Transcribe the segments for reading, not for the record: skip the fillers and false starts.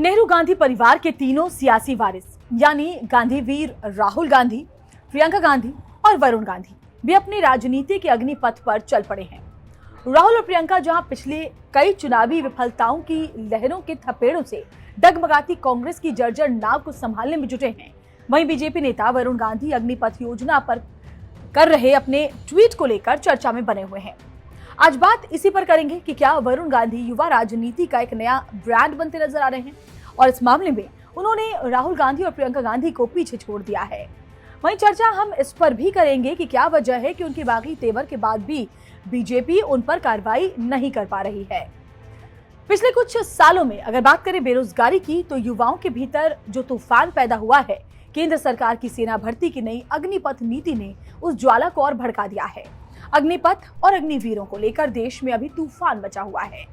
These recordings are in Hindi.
नेहरू गांधी परिवार के तीनों सियासी वारिस यानी गांधी वीर राहुल गांधी, प्रियंका गांधी और वरुण गांधी भी अपनी राजनीति के अग्निपथ पर चल पड़े हैं। राहुल और प्रियंका जहां पिछले कई चुनावी विफलताओं की लहरों के थपेड़ों से डगमगाती कांग्रेस की जर्जर नाव को संभालने में जुटे हैं, वहीं बीजेपी नेता वरुण गांधी अग्निपथ योजना पर कर रहे अपने ट्वीट को लेकर चर्चा में बने हुए हैं। आज बात इसी पर करेंगे कि क्या वरुण गांधी युवा राजनीति का एक नया ब्रांड बनते नजर आ रहे हैं और इस मामले में उन्होंने राहुल गांधी और प्रियंका गांधी को पीछे छोड़ दिया है। वहीं चर्चा हम इस पर भी करेंगे कि क्या वजह है कि उनके बागी तेवर के बाद भी बीजेपी उन पर कार्रवाई नहीं कर पा रही है। पिछले कुछ सालों में अगर बात करें बेरोजगारी की, तो युवाओं के भीतर जो तूफान पैदा हुआ है, केंद्र सरकार की सेना भर्ती की नई अग्निपथ नीति ने उस ज्वाला को और भड़का दिया है। अग्निपथ और अग्निवीरों को लेकर देश में अभी तूफान मचा हुआ है।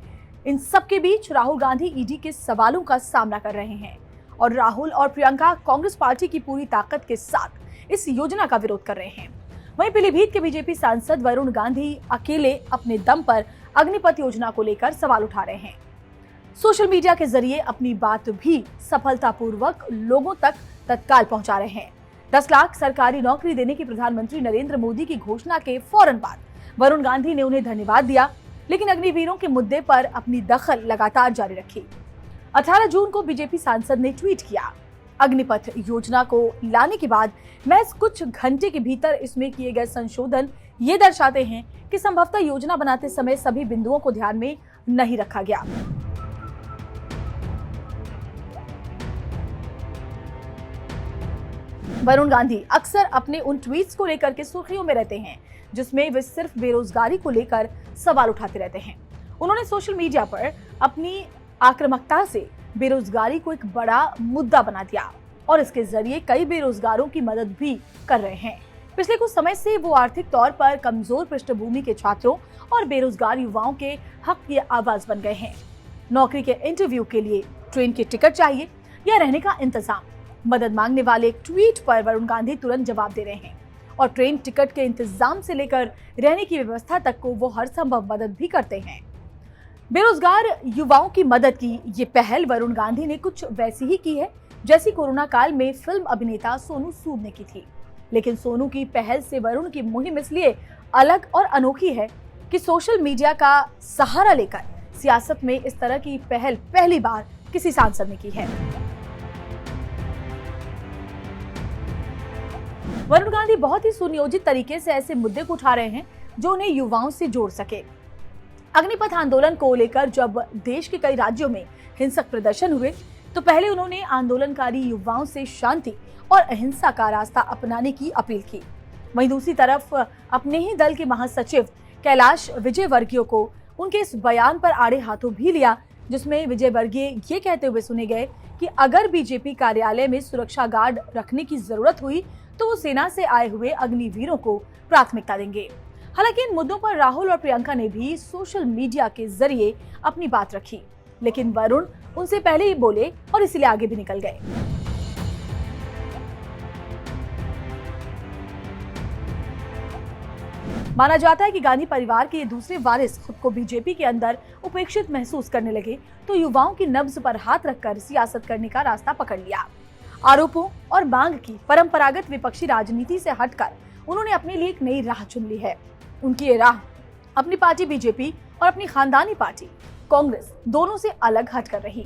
इन सब के बीच राहुल गांधी ईडी के सवालों का सामना कर रहे हैं और राहुल और प्रियंका कांग्रेस पार्टी की पूरी ताकत के साथ इस योजना का विरोध कर रहे हैं। वहीं पीलीभीत के बीजेपी सांसद वरुण गांधी अकेले अपने दम पर अग्निपथ योजना को लेकर सवाल उठा रहे हैं। सोशल मीडिया के जरिए अपनी बात भी सफलतापूर्वक लोगों तक तत्काल पहुंचा रहे हैं। 10 लाख सरकारी नौकरी देने की प्रधानमंत्री नरेंद्र मोदी की घोषणा के फौरन बाद वरुण गांधी ने उन्हें धन्यवाद दिया, लेकिन अग्निवीरों के मुद्दे पर अपनी दखल लगातार जारी रखी। 18 जून को बीजेपी सांसद ने ट्वीट किया, अग्निपथ योजना को लाने के बाद महज कुछ घंटे के भीतर इसमें किए गए संशोधन ये दर्शाते हैं कि संभवतः योजना बनाते समय सभी बिंदुओं को ध्यान में नहीं रखा गया। वरुण गांधी अक्सर अपने उन ट्वीट्स को लेकर के सुर्खियों में रहते हैं जिसमें वे सिर्फ बेरोजगारी को लेकर सवाल उठाते रहते हैं। उन्होंने सोशल मीडिया पर अपनी आक्रामकता से बेरोजगारी को एक बड़ा मुद्दा बना दिया और इसके जरिए कई बेरोजगारों की मदद भी कर रहे हैं। पिछले कुछ समय से वो आर्थिक तौर पर कमजोर पृष्ठभूमि के छात्रों और बेरोजगार युवाओं के हक की आवाज बन गए हैं। नौकरी के इंटरव्यू के लिए ट्रेन की टिकट चाहिए या रहने का इंतजाम, मदद मांगने वाले एक ट्वीट पर वरुण गांधी तुरंत जवाब दे रहे हैं और ट्रेन टिकट के इंतजाम से लेकर रहने की व्यवस्था तक को वो हर संभव मदद भी करते हैं। बेरोजगार युवाओं की मदद की ये पहल वरुण गांधी ने कुछ वैसी ही की है जैसी कोरोना काल में फिल्म अभिनेता सोनू सूद ने की थी। लेकिन सोनू की पहल से वरुण की मुहिम इसलिए अलग और अनोखी है कि सोशल मीडिया का सहारा लेकर सियासत में इस तरह की पहल पहली बार किसी सांसद ने की है। वरुण गांधी बहुत ही सुनियोजित तरीके से ऐसे मुद्दे को उठा रहे हैं जो उन्हें युवाओं से जोड़ सके। अग्निपथ आंदोलन को लेकर जब देश के कई राज्यों में हिंसक प्रदर्शन हुए तो पहले उन्होंने आंदोलनकारी युवाओं से शांति और अहिंसा का रास्ता अपनाने की अपील की। वहीं दूसरी तरफ अपने ही दल के महासचिव कैलाश विजयवर्गीय को उनके इस बयान पर आड़े हाथों भी लिया, जिसमें विजयवर्गीय ये कहते हुए सुने गए कि अगर बीजेपी कार्यालय में सुरक्षा गार्ड रखने की जरूरत हुई तो वो सेना से आए हुए अग्निवीरों को प्राथमिकता देंगे। हालांकि इन मुद्दों पर राहुल और प्रियंका ने भी सोशल मीडिया के जरिए अपनी बात रखी, लेकिन वरुण उनसे पहले ही बोले और इसलिए आगे भी निकल गए। माना जाता है कि गांधी परिवार के ये दूसरे वारिस खुद को बीजेपी के अंदर उपेक्षित महसूस करने लगे तो युवाओं की नब्ज पर हाथ रखकर सियासत करने का रास्ता पकड़ लिया। आरोपों और मांग की परंपरागत विपक्षी राजनीति से हटकर उन्होंने अपने लिए एक नई राह चुन ली है। उनकी ये राह अपनी पार्टी बीजेपी और अपनी खानदानी पार्टी कांग्रेस दोनों से अलग हटकर रही।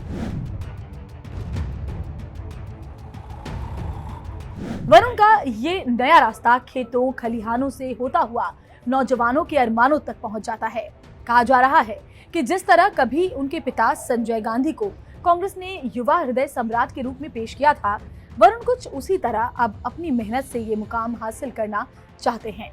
वरुण का ये नया रास्ता खेतों खलिहानों से होता हुआ नौजवानों के अरमानों तक पहुंच जाता है। कहा जा रहा है कि जिस तरह कभी उनके पिता संजय गांधी को कांग्रेस ने युवा हृदय सम्राट के रूप में पेश किया था, वरुण कुछ उसी तरह अब अपनी मेहनत से ये मुकाम हासिल करना चाहते हैं।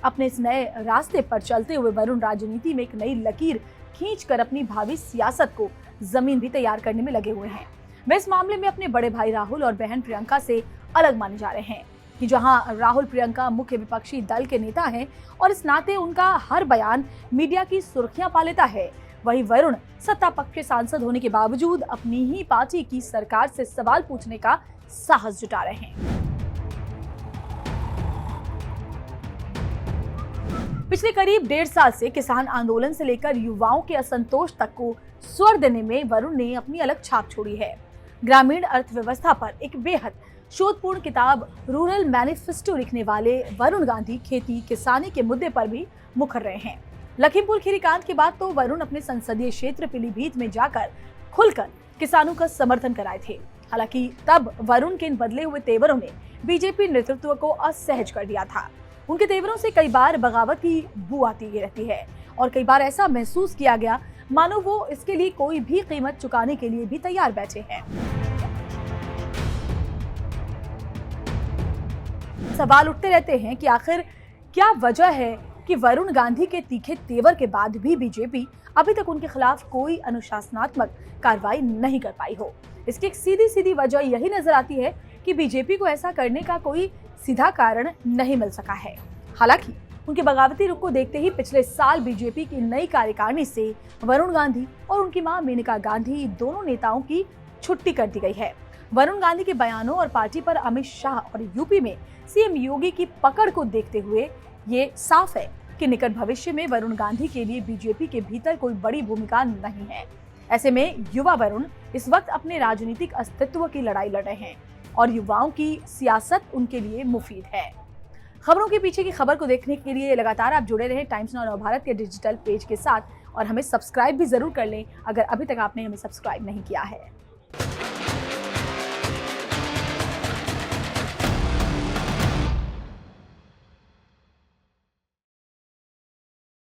अपने इस नए रास्ते पर चलते हुए वरुण राजनीति में एक नई लकीर खींचकर अपनी भावी सियासत को जमीन भी तैयार करने में लगे हुए हैं। वे इस मामले में अपने बड़े भाई राहुल और बहन प्रियंका से अलग माने जा रहे हैं कि जहां राहुल प्रियंका मुख्य विपक्षी दल के नेता हैं और इस नाते उनका हर बयान मीडिया की सुर्खियां पा लेता है, वहीं वरुण सत्ता पक्ष के सांसद होने के बावजूद अपनी ही पार्टी की सरकार से सवाल पूछने का साहस जुटा रहे हैं। पिछले करीब 1.5 साल से किसान आंदोलन से लेकर युवाओं के असंतोष तक को स्वर देने में वरुण ने अपनी अलग छाप छोड़ी है। ग्रामीण अर्थव्यवस्था पर एक बेहद शोधपूर्ण किताब रूरल मैनिफेस्टो लिखने वाले वरुण गांधी खेती किसानी के मुद्दे पर भी मुखर रहे हैं। लखीमपुर खीरी कांड के बाद तो वरुण अपने संसदीय क्षेत्र पीलीभीत में जाकर खुलकर किसानों का समर्थन कराए थे। हालांकि तब वरुण के इन बदले हुए तेवरों ने बीजेपी नेतृत्व को असहज कर दिया था। उनके तेवरों से कई बार बगावत की बू आती रहती है और कई बार ऐसा महसूस किया गया मानो वो इसके लिए कोई भी कीमत चुकाने के लिए भी तैयार बैठे हैं। सवाल उठते रहते हैं कि आखिर क्या वजह है कि वरुण गांधी के तीखे तेवर के बाद भी बीजेपी अभी तक उनके खिलाफ कोई अनुशासनात्मक कार्रवाई नहीं कर पाई हो। इसकी एक सीधी सीधी वजह यही नजर आती है कि बीजेपी को ऐसा करने का कोई सीधा कारण नहीं मिल सका है। हालांकि उनके बगावती रुख को देखते ही पिछले साल बीजेपी की नई कार्यकारिणी से वरुण गांधी और उनकी मां मेनका गांधी दोनों नेताओं की छुट्टी कर दी गई है। वरुण गांधी के बयानों और पार्टी पर अमित शाह और यूपी में सीएम योगी की पकड़ को देखते हुए ये साफ है कि निकट भविष्य में वरुण गांधी के लिए बीजेपी के भीतर कोई बड़ी भूमिका नहीं है। ऐसे में युवा वरुण इस वक्त अपने राजनीतिक अस्तित्व की लड़ाई लड़ रहे हैं और युवाओं की सियासत उनके लिए मुफीद है। खबरों के पीछे की खबर को देखने के लिए लगातार आप जुड़े रहें टाइम्स नाउ नवभारत के डिजिटल पेज के साथ और हमें सब्सक्राइब भी जरूर कर लें अगर अभी तक आपने हमें सब्सक्राइब नहीं किया है।